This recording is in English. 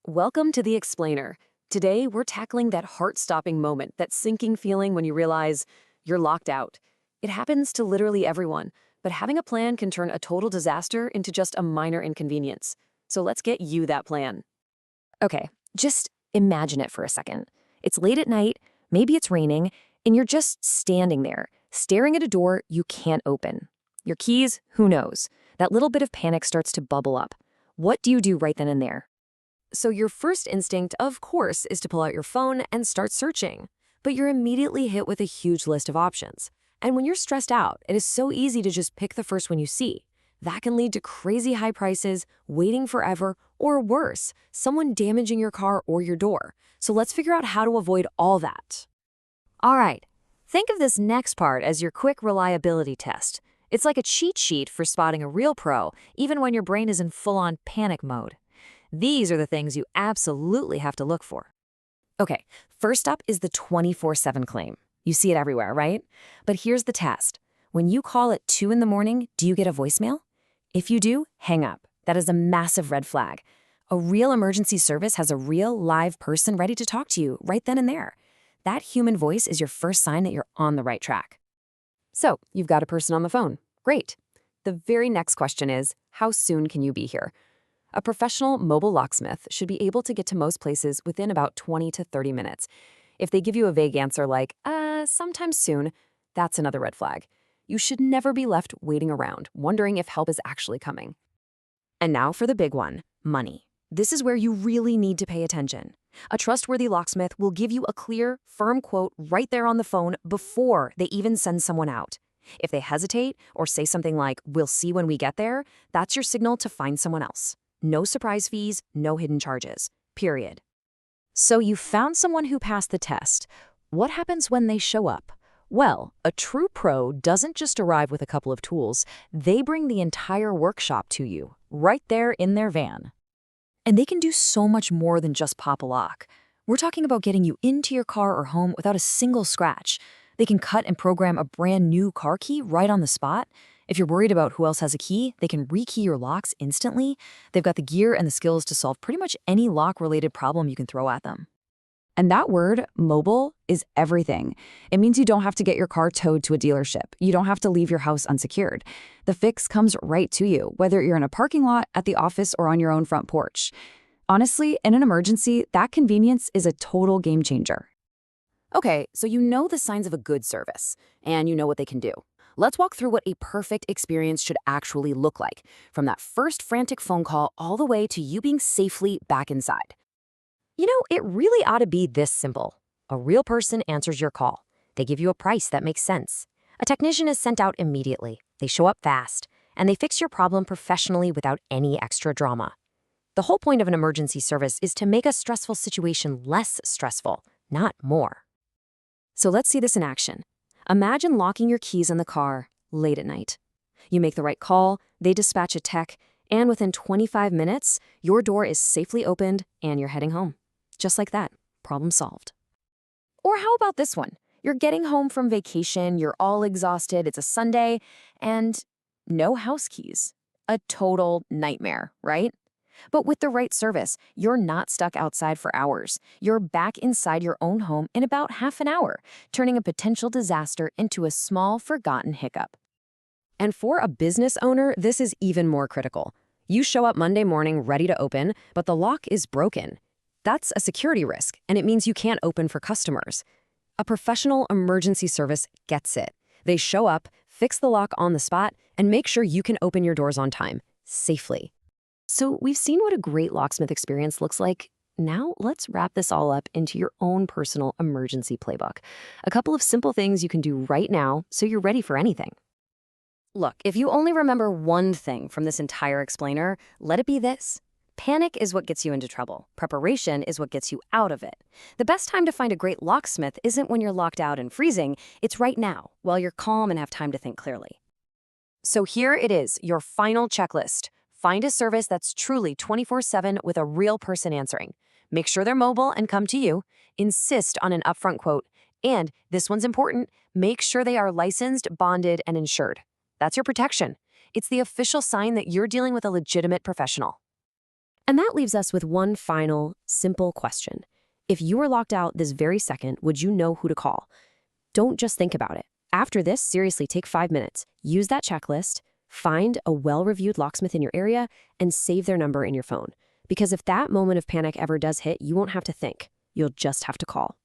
Welcome to The Explainer. Today, we're tackling that heart-stopping moment, that sinking feeling when you realize you're locked out. It happens to literally everyone, but having a plan can turn a total disaster into just a minor inconvenience. So let's get you that plan. Okay, just imagine it for a second. It's late at night, maybe it's raining, and you're just standing there, staring at a door you can't open. Your keys, who knows? That little bit of panic starts to bubble up. What do you do right then and there? So your first instinct, of course, is to pull out your phone and start searching. But you're immediately hit with a huge list of options. And when you're stressed out, it is so easy to just pick the first one you see. That can lead to crazy high prices, waiting forever, or worse, someone damaging your car or your door. So let's figure out how to avoid all that. All right, think of this next part as your quick reliability test. It's like a cheat sheet for spotting a real pro, even when your brain is in full-on panic mode. These are the things you absolutely have to look for. Okay, first up is the 24/7 claim. You see it everywhere, right? But here's the test. When you call at 2 in the morning, do you get a voicemail? If you do, hang up. That is a massive red flag. A real emergency service has a real, live person ready to talk to you right then and there. That human voice is your first sign that you're on the right track. So, you've got a person on the phone. Great. The very next question is, how soon can you be here? A professional mobile locksmith should be able to get to most places within about 20 to 30 minutes. If they give you a vague answer like, sometime soon, that's another red flag. You should never be left waiting around, wondering if help is actually coming. And now for the big one, money. This is where you really need to pay attention. A trustworthy locksmith will give you a clear, firm quote right there on the phone before they even send someone out. If they hesitate or say something like, "We'll see when we get there," that's your signal to find someone else. No surprise fees, no hidden charges. Period. So you found someone who passed the test. What happens when they show up? Well, a true pro doesn't just arrive with a couple of tools. They bring the entire workshop to you, right there in their van. And they can do so much more than just pop a lock. We're talking about getting you into your car or home without a single scratch. They can cut and program a brand new car key right on the spot. If you're worried about who else has a key, they can rekey your locks instantly. They've got the gear and the skills to solve pretty much any lock-related problem you can throw at them. And that word, mobile, is everything. It means you don't have to get your car towed to a dealership. You don't have to leave your house unsecured. The fix comes right to you, whether you're in a parking lot, at the office, or on your own front porch. Honestly, in an emergency, that convenience is a total game changer. Okay, so you know the signs of a good service, and you know what they can do. Let's walk through what a perfect experience should actually look like, from that first frantic phone call all the way to you being safely back inside. You know, it really ought to be this simple. A real person answers your call. They give you a price that makes sense. A technician is sent out immediately. They show up fast, and they fix your problem professionally without any extra drama. The whole point of an emergency service is to make a stressful situation less stressful, not more. So let's see this in action. Imagine locking your keys in the car late at night. You make the right call, they dispatch a tech, and within 25 minutes, your door is safely opened and you're heading home. Just like that, problem solved. Or how about this one? You're getting home from vacation, you're all exhausted, it's a Sunday, and no house keys. A total nightmare, right? But with the right service, you're not stuck outside for hours. You're back inside your own home in about half an hour, turning a potential disaster into a small, forgotten hiccup. And for a business owner, this is even more critical. You show up Monday morning ready to open, but the lock is broken. That's a security risk, and it means you can't open for customers. A professional emergency service gets it. They show up, fix the lock on the spot, and make sure you can open your doors on time, safely. So we've seen what a great locksmith experience looks like. Now let's wrap this all up into your own personal emergency playbook. A couple of simple things you can do right now so you're ready for anything. Look, if you only remember one thing from this entire explainer, let it be this. Panic is what gets you into trouble. Preparation is what gets you out of it. The best time to find a great locksmith isn't when you're locked out and freezing. It's right now, while you're calm and have time to think clearly. So here it is, your final checklist. Find a service that's truly 24/7 with a real person answering. Make sure they're mobile and come to you. Insist on an upfront quote. And, this one's important, make sure they are licensed, bonded, and insured. That's your protection. It's the official sign that you're dealing with a legitimate professional. And that leaves us with one final, simple question. If you were locked out this very second, would you know who to call? Don't just think about it. After this, seriously, take 5 minutes. Use that checklist, find a well-reviewed locksmith in your area, and save their number in your phone. Because if that moment of panic ever does hit, you won't have to think. You'll just have to call.